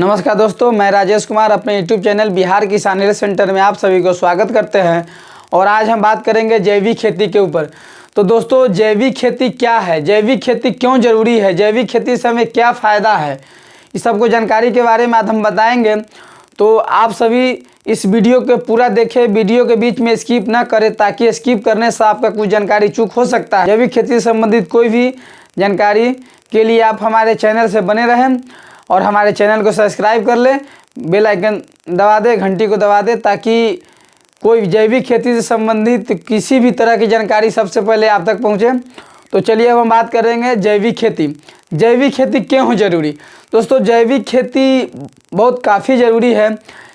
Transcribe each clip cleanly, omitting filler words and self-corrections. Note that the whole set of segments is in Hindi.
नमस्कार दोस्तों, मैं राजेश कुमार अपने YouTube चैनल बिहार किसान रिसर्च सेंटर में आप सभी को स्वागत करते हैं। और आज हम बात करेंगे जैविक खेती के ऊपर। तो दोस्तों, जैविक खेती क्या है, जैविक खेती क्यों ज़रूरी है, जैविक खेती से हमें क्या फ़ायदा है, इस सबको जानकारी के बारे में आज हम बताएंगे। तो आप सभी इस वीडियो को पूरा देखें, वीडियो के बीच में स्किप ना करें, ताकि स्किप करने से आपका कुछ जानकारी चूक हो सकता है। जैविक खेती से संबंधित कोई भी जानकारी के लिए आप हमारे चैनल से बने रहें और हमारे चैनल को सब्सक्राइब कर लें, बेल आइकन दबा दें, घंटी को दबा दें, ताकि कोई जैविक खेती से संबंधित किसी भी तरह की जानकारी सबसे पहले आप तक पहुंचे। तो चलिए अब हम बात करेंगे जैविक खेती। जैविक खेती क्यों ज़रूरी? दोस्तों, जैविक खेती बहुत काफ़ी ज़रूरी है,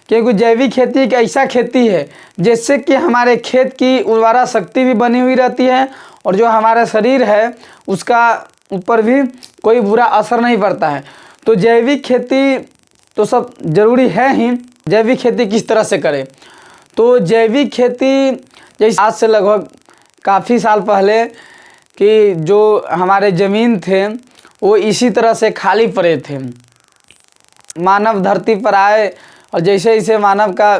क्योंकि जैविक खेती एक ऐसा खेती है जिससे कि हमारे खेत की उर्वरा शक्ति भी बनी हुई रहती है और जो हमारा शरीर है उसका ऊपर भी कोई बुरा असर नहीं पड़ता है। तो जैविक खेती तो सब ज़रूरी है ही। जैविक खेती किस तरह से करें? तो जैविक खेती जैसे आज से लगभग काफ़ी साल पहले कि जो हमारे ज़मीन थे वो इसी तरह से खाली पड़े थे। मानव धरती पर आए और जैसे जैसे मानव का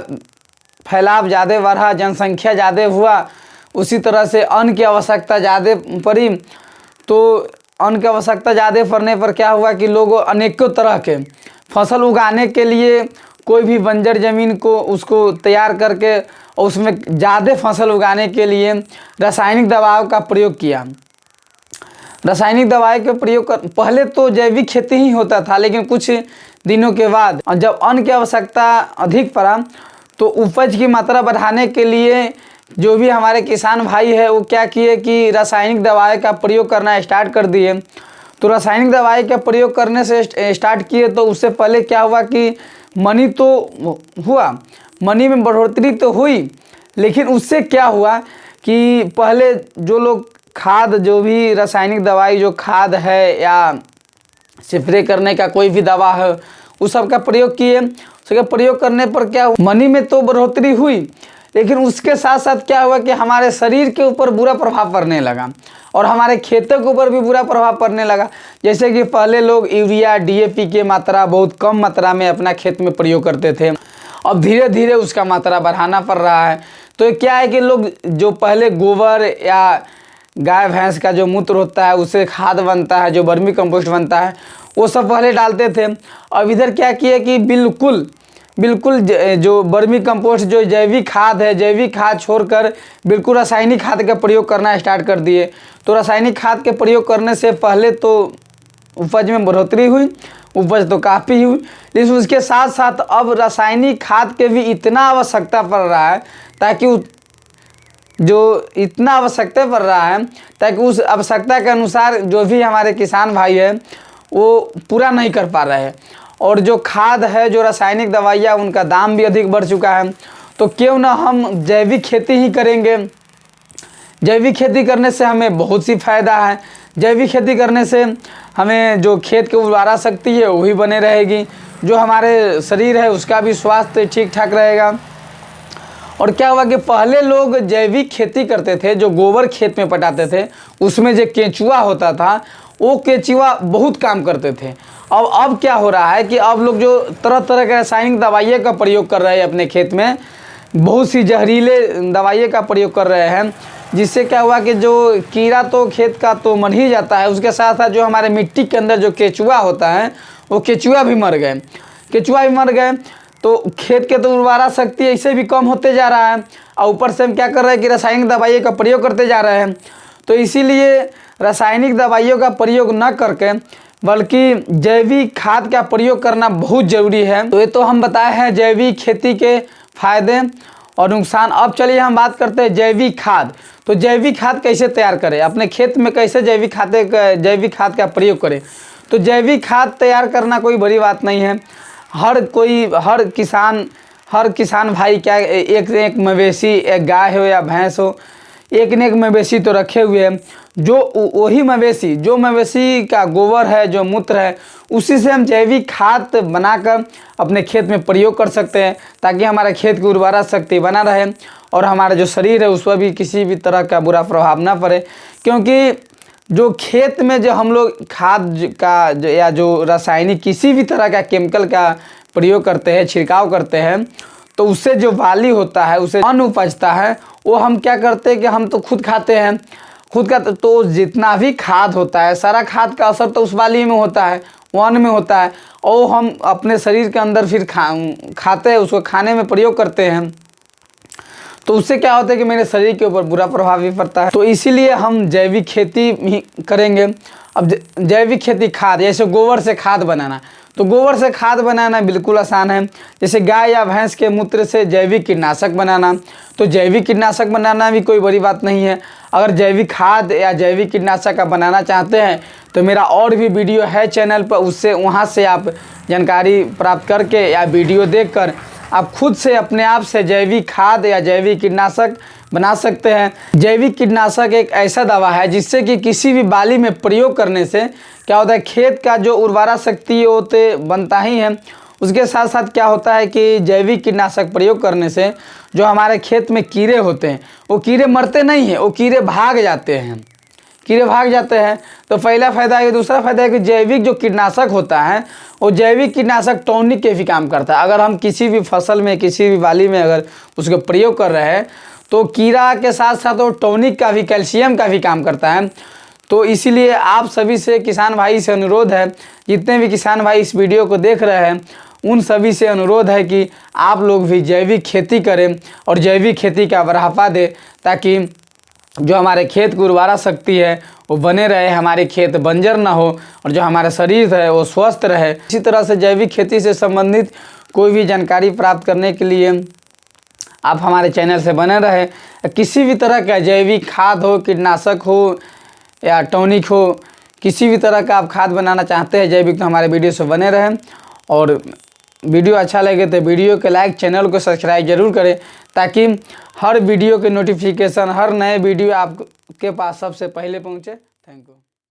फैलाव ज़्यादा बढ़ा, जनसंख्या ज़्यादा हुआ, उसी तरह से अन्न की आवश्यकता ज़्यादा पड़ी। तो अन्न की आवश्यकता ज़्यादा पड़ने पर क्या हुआ कि लोग अनेकों तरह के फसल उगाने के लिए कोई भी बंजर ज़मीन को उसको तैयार करके और उसमें ज़्यादा फसल उगाने के लिए रासायनिक दवाओं का प्रयोग किया। रासायनिक दवाई के प्रयोग कर पहले तो जैविक खेती ही होता था, लेकिन कुछ दिनों के बाद जब अन्न की आवश्यकता अधिक पड़ा तो उपज की मात्रा बढ़ाने के लिए जो भी हमारे किसान भाई है वो क्या किए कि रासायनिक दवाई का प्रयोग करना स्टार्ट कर दिए। तो रासायनिक दवाई का प्रयोग करने से स्टार्ट किए तो उससे पहले क्या हुआ कि मनी तो हुआ, मनी में बढ़ोतरी तो हुई, लेकिन उससे क्या हुआ कि पहले जो लोग खाद, जो भी रासायनिक दवाई, जो खाद है या स्प्रे करने का कोई भी दवा है, उस सब का प्रयोग किए। उसका प्रयोग करने पर क्या हुआ, मनी में तो बढ़ोतरी हुई, लेकिन उसके साथ साथ क्या हुआ कि हमारे शरीर के ऊपर बुरा प्रभाव पड़ने लगा और हमारे खेतों के ऊपर भी बुरा प्रभाव पड़ने लगा। जैसे कि पहले लोग यूरिया, डीएपी की मात्रा बहुत कम मात्रा में अपना खेत में प्रयोग करते थे, अब धीरे धीरे उसका मात्रा बढ़ाना पड़ रहा है। तो क्या है कि लोग जो पहले गोबर या गाय भैंस का जो मूत्र होता है उससे खाद बनता है, जो वर्मी कंपोस्ट बनता है, वो सब पहले डालते थे। अब इधर क्या किया कि बिल्कुल जो वर्मी कंपोस्ट, जो जैविक खाद है, जैविक खाद छोड़कर बिल्कुल रासायनिक खाद का प्रयोग करना स्टार्ट कर दिए। तो रासायनिक खाद के प्रयोग करने से पहले तो उपज में बढ़ोतरी हुई, उपज तो काफ़ी हुई, लेकिन उसके साथ साथ अब रासायनिक खाद के भी इतना आवश्यकता पड़ रहा है ताकि उस आवश्यकता के अनुसार जो भी हमारे किसान भाई है वो पूरा नहीं कर पा रहे हैं। और जो खाद है, जो रासायनिक दवाइयाँ, उनका दाम भी अधिक बढ़ चुका है। तो क्यों ना हम जैविक खेती ही करेंगे। जैविक खेती करने से हमें बहुत सी फ़ायदा है। जैविक खेती करने से हमें जो खेत की उर्वरा शक्ति है वही बने रहेगी, जो हमारे शरीर है उसका भी स्वास्थ्य ठीक ठाक रहेगा। और क्या हुआ कि पहले लोग जैविक खेती करते थे, जो गोबर खेत में पटाते थे, उसमें जो केंचुआ होता था वो केंचुआ बहुत काम करते थे। अब क्या हो रहा है कि अब लोग जो तरह तरह के रासायनिक दवाइयों का प्रयोग कर रहे हैं अपने खेत में, बहुत सी जहरीले दवाइयों का प्रयोग कर रहे हैं, जिससे क्या हुआ कि जो कीड़ा तो खेत का तो मर ही जाता है, उसके साथ साथ जो हमारे मिट्टी के अंदर जो केंचुआ होता है वो केंचुआ भी मर गए। तो खेत के तो उर्वरा शक्ति ऐसे भी कम होते जा रहा है, और ऊपर से हम क्या कर रहे हैं कि रासायनिक दवाइयों का प्रयोग करते जा रहे हैं। तो इसीलिए रासायनिक दवाइयों का प्रयोग न करके बल्कि जैविक खाद का प्रयोग करना बहुत ज़रूरी है। तो ये तो हम बताए हैं जैविक खेती के फ़ायदे और नुकसान। अब चलिए हम बात करते हैं जैविक खाद। तो जैविक खाद कैसे तैयार करें, अपने खेत में कैसे जैविक खाद का प्रयोग करें? तो जैविक खाद तैयार करना कोई बड़ी बात नहीं है। हर किसान भाई क्या एक मवेशी, एक गाय हो या भैंस हो, एक न एक मवेशी तो रखे हुए हैं। जो मवेशी का गोबर है, जो मूत्र है, उसी से हम जैविक खाद बनाकर अपने खेत में प्रयोग कर सकते हैं, ताकि हमारे खेत की उर्वरा शक्ति बना रहे और हमारा जो शरीर है उस पर भी किसी भी तरह का बुरा प्रभाव ना पड़े। क्योंकि जो खेत में जो हम लोग खाद का या जो रासायनिक किसी भी तरह का केमिकल का प्रयोग करते हैं, छिड़काव करते हैं, तो उससे जो बाली होता है, उसे अन्न उपजता है, वो हम क्या करते हैं कि हम तो खुद खाते हैं। खुद का तो जितना भी खाद होता है, सारा खाद का असर तो उस बाली में होता है, वो अन्न में होता है, और हम अपने शरीर के अंदर फिर खाते हैं, उसको खाने में प्रयोग करते हैं। तो उससे क्या होता है कि मेरे शरीर के ऊपर बुरा प्रभाव भी पड़ता है। तो इसीलिए हम जैविक खेती ही करेंगे। अब जैविक खेती खाद, जैसे गोबर से खाद बनाना, तो गोबर से खाद बनाना बिल्कुल आसान है। जैसे गाय या भैंस के मूत्र से जैविक कीटनाशक बनाना, तो जैविक कीटनाशक बनाना भी कोई बड़ी बात नहीं है। अगर जैविक खाद या जैविक कीटनाशक का बनाना चाहते हैं तो मेरा और भी वीडियो है चैनल पर, उससे वहाँ से आप जानकारी प्राप्त करके या वीडियो देखकर आप खुद से अपने आप से जैविक खाद या जैविक कीटनाशक बना सकते हैं। जैविक कीटनाशक एक ऐसा दवा है जिससे कि किसी भी बाली में प्रयोग करने से क्या होता है, खेत का जो उर्वरा शक्ति होते बनता ही है, उसके साथ साथ क्या होता है कि जैविक कीटनाशक प्रयोग करने से जो हमारे खेत में कीड़े होते हैं, वो कीड़े मरते नहीं हैं, वो कीड़े भाग जाते हैं। कीड़े भाग जाते हैं तो पहला फ़ायदा है। दूसरा फ़ायदा है कि जैविक जो कीटनाशक होता है, वो जैविक कीटनाशक टॉनिक के भी काम करता है। अगर हम किसी भी फसल में, किसी भी बाली में अगर उसका प्रयोग कर रहे हैं, तो कीड़ा के साथ साथ वो टॉनिक का भी, कैल्शियम का भी काम करता है। तो इसीलिए आप सभी से, किसान भाई से अनुरोध है, जितने भी किसान भाई इस वीडियो को देख रहे हैं, उन सभी से अनुरोध है कि आप लोग भी जैविक खेती करें और जैविक खेती का बढ़ावा दें, ताकि जो हमारे खेत की उर्वरा शक्ति है वो बने रहे, हमारे खेत बंजर ना हो, और जो हमारा शरीर है वो स्वस्थ रहे। इसी तरह से जैविक खेती से संबंधित कोई भी जानकारी प्राप्त करने के लिए आप हमारे चैनल से बने रहे। किसी भी तरह का जैविक खाद हो, कीटनाशक हो या टॉनिक हो, किसी भी तरह का आप खाद बनाना चाहते हैं जैविक, तो हमारे वीडियो से बने रहें। और वीडियो अच्छा लगे तो वीडियो के लाइक, चैनल को सब्सक्राइब जरूर करें, ताकि हर वीडियो के नोटिफिकेशन, हर नए वीडियो आपके पास सबसे पहले पहुंचे। Thank you.